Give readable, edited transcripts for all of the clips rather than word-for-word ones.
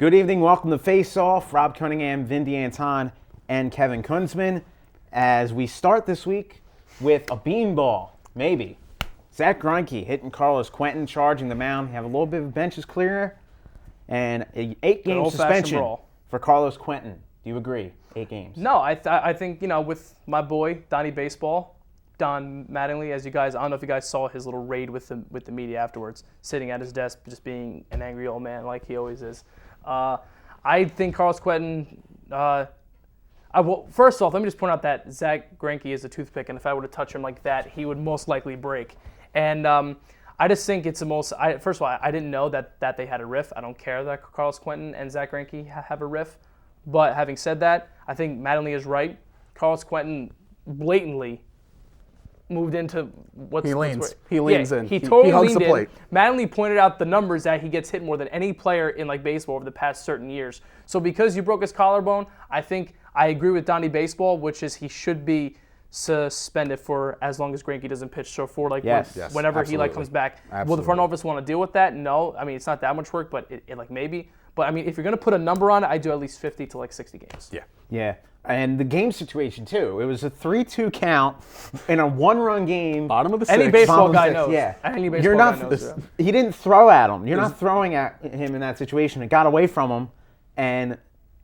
Good evening. Welcome to Face Off. Rob Cunningham, Vin D'Anton, and Kevin Kunzman. As we start this week with a beanball, maybe. Zach Greinke hitting Carlos Quentin, charging the mound. Have a little bit of benches clear, and an 8-game suspension for Carlos Quentin. Do you agree? 8 games. No, I think, with my boy, Donnie Baseball, Don Mattingly, as you guys, I don't know if you guys saw his little raid with the media afterwards, sitting at his desk, just being an angry old man like he always is. I think Carlos Quentin, first off, let me just point out that Zach Greinke is a toothpick, and if I were to touch him like that, he would most likely break. And I just think it's first of all, I didn't know that they had a riff. I don't care that Carlos Quentin and Zach Greinke have a riff. But having said that, I think Mattingly is right. Carlos Quentin blatantly moved into He leans in. He totally hugs leaned the plate. in. Mattingly pointed out the numbers that he gets hit more than any player in baseball over the past certain years. So because you broke his collarbone, I think I agree with Donnie Baseball, which is he should be suspended for as long as Greinke doesn't pitch. So for whenever absolutely. he comes back. Absolutely. Will the front office want to deal with that? No. I mean, it's not that much work, but it maybe. But I mean, if you're going to put a number on it, I do at least 50 to 60 games. Yeah. And the game situation, too. It was a 3-2 count in a one-run game. Bottom of the Any sixth. baseball guy Sixth, knows. yeah. Any baseball guy knows. Yeah. He didn't throw at him. You're not throwing at him in that situation. It got away from him. And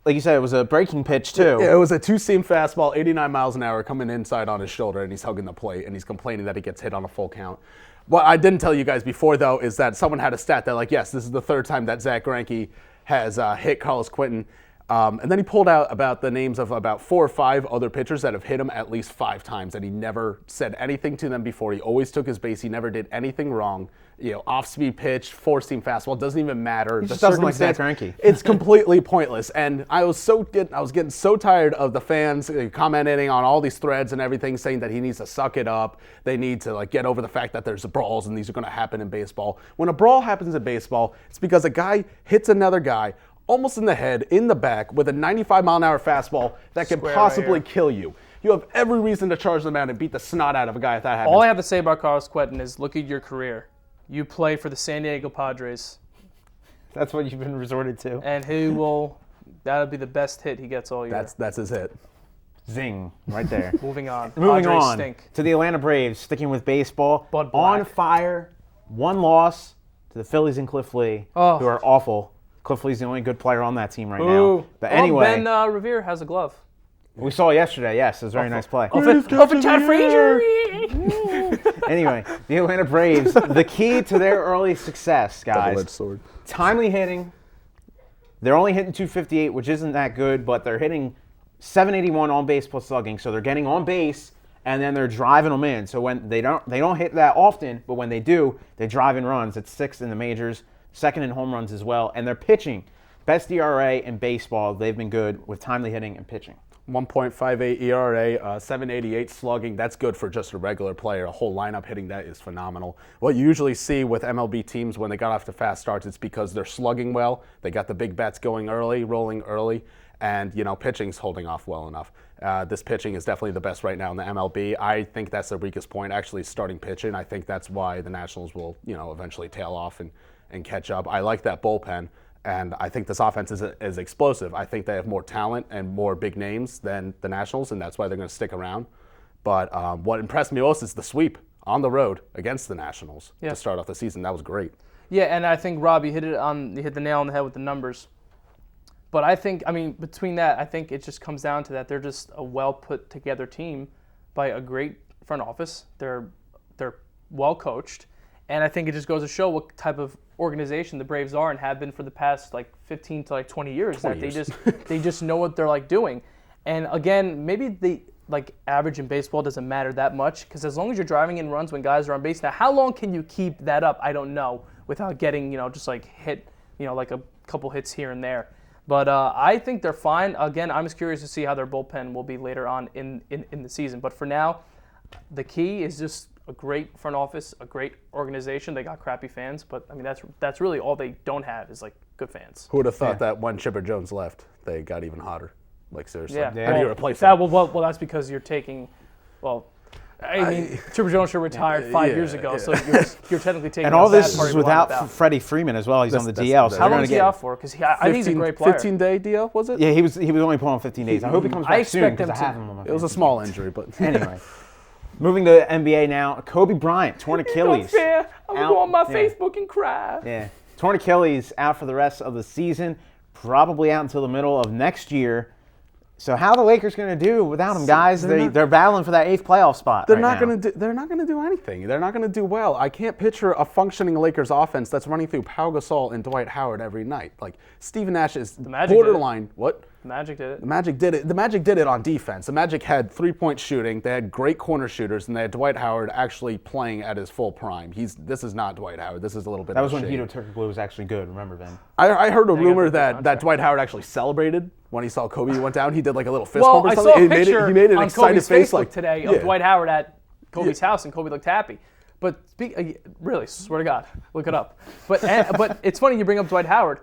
like you said, it was a breaking pitch, too. Yeah, it was a two-seam fastball, 89 miles an hour, coming inside on his shoulder, and he's hugging the plate, and he's complaining that he gets hit on a full count. What I didn't tell you guys before, though, is that someone had a stat that, yes, this is the third time that Zach Greinke has hit Carlos Quentin. And then he pulled out about the names of about 4 or 5 other pitchers that have hit him at least 5 times, and he never said anything to them before. He always took his base. He never did anything wrong. Off-speed pitch, 4-seam fastball, it doesn't even matter. He just doesn't like Zach Greinke. It's completely pointless. And I was getting so tired of the fans commenting on all these threads and everything, saying that he needs to suck it up. They need to get over the fact that there's brawls and these are going to happen in baseball. When a brawl happens in baseball, it's because a guy hits another guy almost in the head, in the back, with a 95-mile-an-hour fastball that could possibly kill you. You have every reason to charge them out and beat the snot out of a guy if that happens. All I have to say about Carlos Quentin is look at your career. You play for the San Diego Padres. That's what you've been resorted to. And that'll be the best hit he gets all year. That's his hit. Zing, right there. Moving on. Moving Padres on stink. to the Atlanta Braves, sticking with baseball. Bud Black. On fire, 1 loss to the Phillies and Cliff Lee, who are awful. Cliff Lee's the only good player on that team right now. But anyway. Ben Revere has a glove. We saw yesterday, yes. It was a very nice play. Todd Frazier. Anyway, the Atlanta Braves, the key to their early success, guys. Double-edged sword. Timely hitting. They're only hitting 258, which isn't that good, but they're hitting 781 on base plus slugging, so they're getting on base and then they're driving them in. So when they don't hit that often, but when they do, they drive in runs. It's 6th in the majors, 2nd in home runs as well, and they're pitching. Best ERA in baseball. They've been good with timely hitting and pitching. 1.58 ERA, 788 slugging. That's good for just a regular player. A whole lineup hitting that is phenomenal. What you usually see with MLB teams when they got off to fast starts, it's because they're slugging well. They got the big bats going early, rolling early, and pitching's holding off well enough. This pitching is definitely the best right now in the MLB. I think that's the weakest point, actually, starting pitching. I think that's why the Nationals will, eventually tail off and catch up. I like that bullpen. And I think this offense is explosive. I think they have more talent and more big names than the Nationals, and that's why they're going to stick around. But what impressed me most is the sweep on the road against the Nationals to start off the season. That was great. Yeah, and I think, Rob, you hit the nail on the head with the numbers. But between that, I think it just comes down to that they're just a well put together team by a great front office. They're well coached, and I think it just goes to show what type of organization the Braves are and have been for the past 15 to 20 years. They just know what they're doing. And again, maybe the average in baseball doesn't matter that much, because as long as you're driving in runs when guys are on base, now how long can you keep that up? I don't know, without getting hit, a couple hits here and there. But I think they're fine. Again, I'm just curious to see how their bullpen will be later on in the season. But for now, the key is just a great front office, a great organization. They got crappy fans, but that's really all they don't have is good fans. Who would have thought that when Chipper Jones left, they got even hotter? Seriously. Yeah. How do you replace that? Well, that's because you're taking, I mean, Chipper Jones should retired 5 years ago, so you're technically taking And all out that this part is of the lineup without out. Freddie Freeman as well. He's on the That's- DL. So How they're long going is to he get. out for? Because I think he's a great player. 15-day deal, was it? Yeah, he was only put on 15 days. I hope he comes back soon expect because him I have to. him on my It was a fantasy. small injury, but Anyway, moving to NBA now. Kobe Bryant, torn Achilles. I'm gonna Out- go on my yeah. Facebook and cry. Yeah, torn Achilles, out for the rest of the season, probably out until the middle of next year. So how are the Lakers going to do without him, guys? They're battling for that 8th playoff spot. they're right not now. going to do. They're not going to do anything. They're not going to do well. I can't picture a functioning Lakers offense that's running through Pau Gasol and Dwight Howard every night. Like Steve Nash is Magic did it. borderline. What? The Magic did it. The Magic did it. The Magic did it on defense. The Magic had 3-point shooting. They had great corner shooters, and they had Dwight Howard actually playing at his full prime. This is not Dwight Howard. This is a little bit. That of was when shade. Hito Turkoglu was actually good. Remember, Ben? I heard a rumor the that contract. Dwight Howard actually celebrated when he saw Kobe went down. He did like a little fist Well, bump or I something. saw a He made picture he made an on excited Kobe's face Facebook like today yeah. of Dwight Howard at Kobe's house, and Kobe looked happy. But really, swear to God, look it up. But but it's funny you bring up Dwight Howard.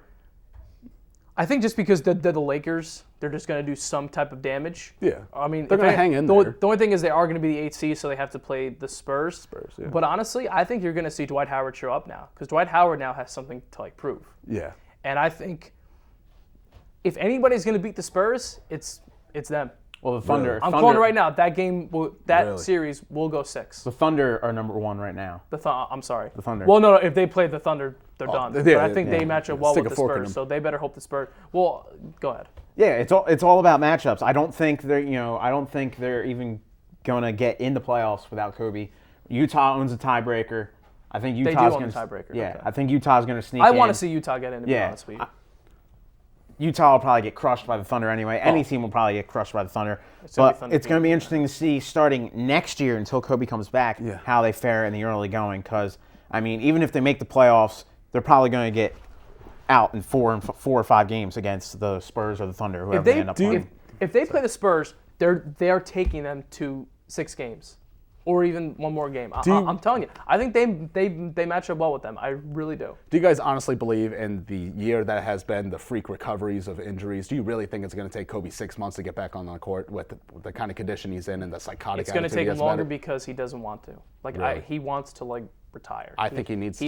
I think just because they're the Lakers, they're just going to do some type of damage. Yeah. I mean, They're if gonna they- hang in the, there. The only thing is they are going to be the 8th seed, so they have to play the Spurs. yeah. But honestly, I think you're going to see Dwight Howard show up now because Dwight Howard now has something to like prove. Yeah. And I think if anybody's going to beat the Spurs, it's them. Well, the Thunder. I'm calling it right now. That game, that Really? series will go 6. The Thunder are number 1 right now. I'm sorry. The Thunder. Well, no. If they play the Thunder, they're done. yeah, But I think yeah. they match up well Stick with a the fork in Spurs, them. so they better hope the Spurs. Well, go ahead. Yeah, it's all about matchups. I don't think they're even gonna get in the playoffs without Kobe. Utah owns a tiebreaker. I think Utah's own gonna the tiebreaker, Yeah, okay. I think Utah's gonna sneak. I want to in. see Utah get in. To be Yeah. honest with you. Utah will probably get crushed by the Thunder anyway. Any team will probably get crushed by the Thunder. gonna be But Thunder it's going to be team. interesting to see starting next year until Kobe comes back Yeah. how they fare in the early going. Because I mean, even if they make the playoffs, they're probably going to get out in 4 or 5 games against the Spurs or the Thunder, whoever If they they end up playing. if they play the Spurs, they're taking them to 6 games, or even one more game. I'm telling you, I think they match up well with them. I really do. Do you guys honestly believe in the year that has been the freak recoveries of injuries? Do you really think it's going to take Kobe 6 months to get back on the court with the kind of condition he's in and the psychotic It's going to attitude take he him has longer about it? because he doesn't want to. Like Really? he wants to retire. I think he needs to.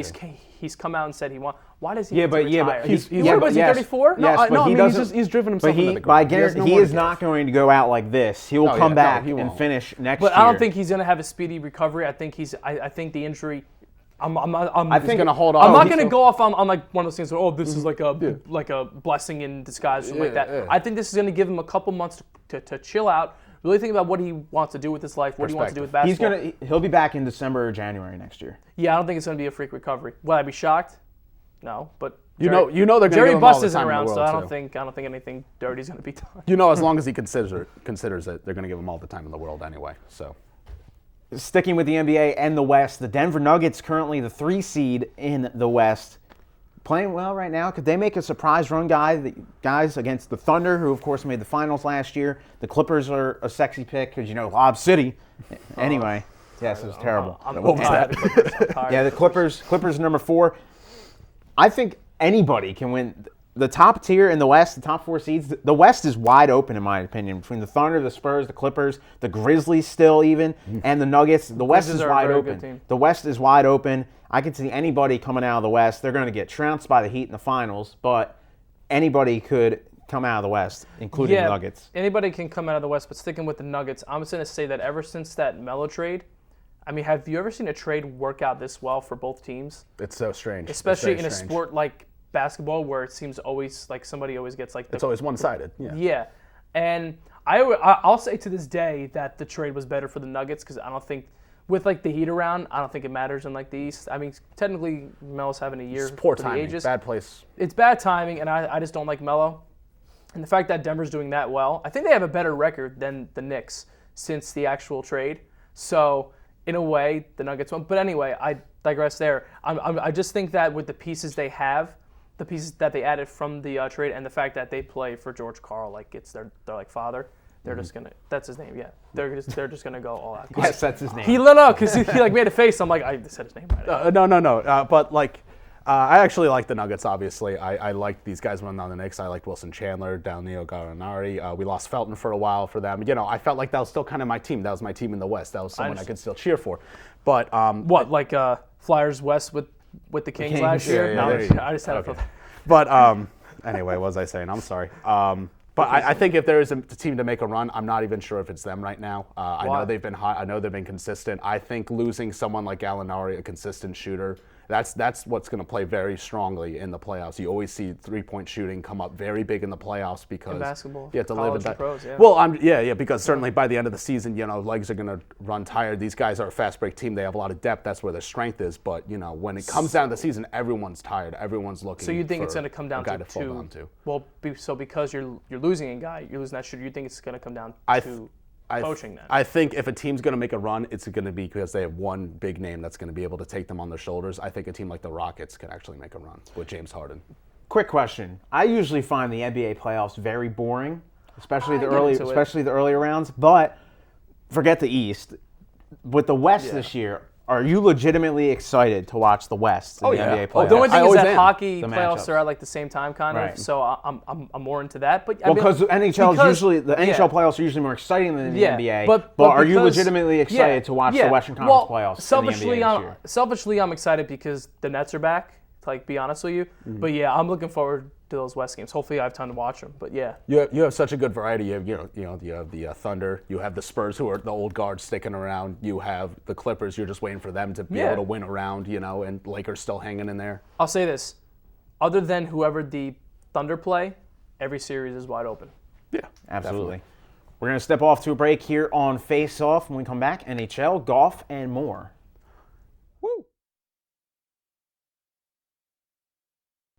He's come out and said he wants. Why does he? Yeah, need but to yeah, retire? but He's yeah, what but was he yes. 34? Yes, I but he mean, doesn't. he's driven But himself into the I ground. He has guarantee no he more is to not give. going to go out like this. He will Oh, come yeah, no, back he and won't. finish next But year. I don't think he's going to have a speedy recovery. I think I think the injury. I'm He's going to hold on. I'm not He's- going to go off on like one of those things. Where, this is like a blessing in disguise, or something like that. Yeah. I think this is going to give him a couple months to chill out, really think about what he wants to do with his life, what he wants to do with basketball. He'll be back in December or January next year. Yeah, I don't think it's going to be a freak recovery. Will I be shocked? No, but You know they're going to Jerry give him all Buss the isn't time in the around, so world, I don't too. think anything dirty is going to be done. You know, as long as he considers it, they're going to give him all the time in the world anyway. So. Sticking with the NBA and the West, the Denver Nuggets currently the 3 seed in the West, playing well right now. Could they make a surprise run, guys, against the Thunder, who of course made the finals last year? The Clippers are a sexy pick because Lob City. Anyway, yes, it was terrible. I'm What was tired that? of the Clippers. I'm tired Yeah, of the Clippers number 4. I think anybody can win. The top tier in the West, the top 4 seeds, the West is wide open in my opinion. Between the Thunder, the Spurs, the Clippers, the Grizzlies still even, and the Nuggets. The West Grizzlies is are a wide very good open. team. The West is wide open. I can see anybody coming out of the West. They're going to get trounced by the Heat in the finals, but anybody could come out of the West, including the Nuggets. Anybody can come out of the West, but sticking with the Nuggets, I'm just going to say that ever since that Melo trade, I mean, have you ever seen a trade work out this well for both teams? It's so strange. It's Especially very in a strange. sport like basketball where it seems always like somebody always gets like the It's always one-sided. Yeah. Yeah, and I'll say to this day that the trade was better for the Nuggets because I don't think with like the Heat around, I don't think it matters in like the East. I mean, technically Melo's having a year It's poor for the timing. ages. Bad place. It's bad timing, and I just don't like Melo. And the fact that Denver's doing that well, I think they have a better record than the Knicks since the actual trade. So in a way, the Nuggets won. But anyway, I digress there. I just think that with the pieces they have, the pieces that they added from the trade, and the fact that they play for George Karl like it's their like father, they're just gonna. That's his name. Yeah, they're just gonna go all out. Yes, that's his name. He no, because he like made a face. I'm like, I said his name right. No. But like, I actually like the Nuggets, obviously. I like these guys running on the Knicks. I like Wilson Chandler, Danilo Gallinari. We lost Felton for a while for them. I felt like that was still kind of my team. That was my team in the West. That was someone I could still cheer for. But What, like Flyers West with the Kings last year? Yeah, No, there you go. I just had Okay. a But anyway, what was I saying? I'm sorry. But I think if there is a team to make a run, I'm not even sure if it's them right now. I know they've been hot. I know they've been consistent. I think losing someone like Gallinari, a consistent shooter, that's what's going to play very strongly in the playoffs. You always see three-point shooting come up very big in the playoffs because in basketball, you have to live in college that. and pros, yeah. Well, because certainly by the end of the season, legs are going to run tired. These guys are a fast break team. They have a lot of depth. That's where their strength is. But when it comes down to the season, everyone's tired. Everyone's looking. So you think it's for going to come down a guy to fall down to. Well, so because you're losing a guy, you're losing that shooter. You think it's going to come down to coaching then? I think if a team's going to make a run, it's going to be because they have one big name that's going to be able to take them on their shoulders. I think a team like the Rockets could actually make a run with James Harden. Quick question. I usually find the NBA playoffs very boring, especially the earlier rounds, but forget the East. With the West this year, are you legitimately excited to watch the West in the NBA playoffs? The only thing is always that am. hockey The playoffs matchups. are at like the same time, kind of. Right. So I'm more into that. But Because the NHL playoffs are usually more exciting than the NBA. But are you legitimately excited to watch the Western Conference playoffs in the NBA this year? Selfishly, I'm excited because the Nets are back. To be honest with you, but I'm looking forward to those West games. Hopefully, I have time to watch them. But yeah, you have such a good variety. You have the Thunder. You have the Spurs, who are the old guards sticking around. You have the Clippers. You're just waiting for them to be able to win a round. And Lakers still hanging in there. I'll say this: other than whoever the Thunder play, every series is wide open. Yeah, Absolutely. definitely. We're going to step off to a break here on Face Off. When we come back, NHL, golf, and more.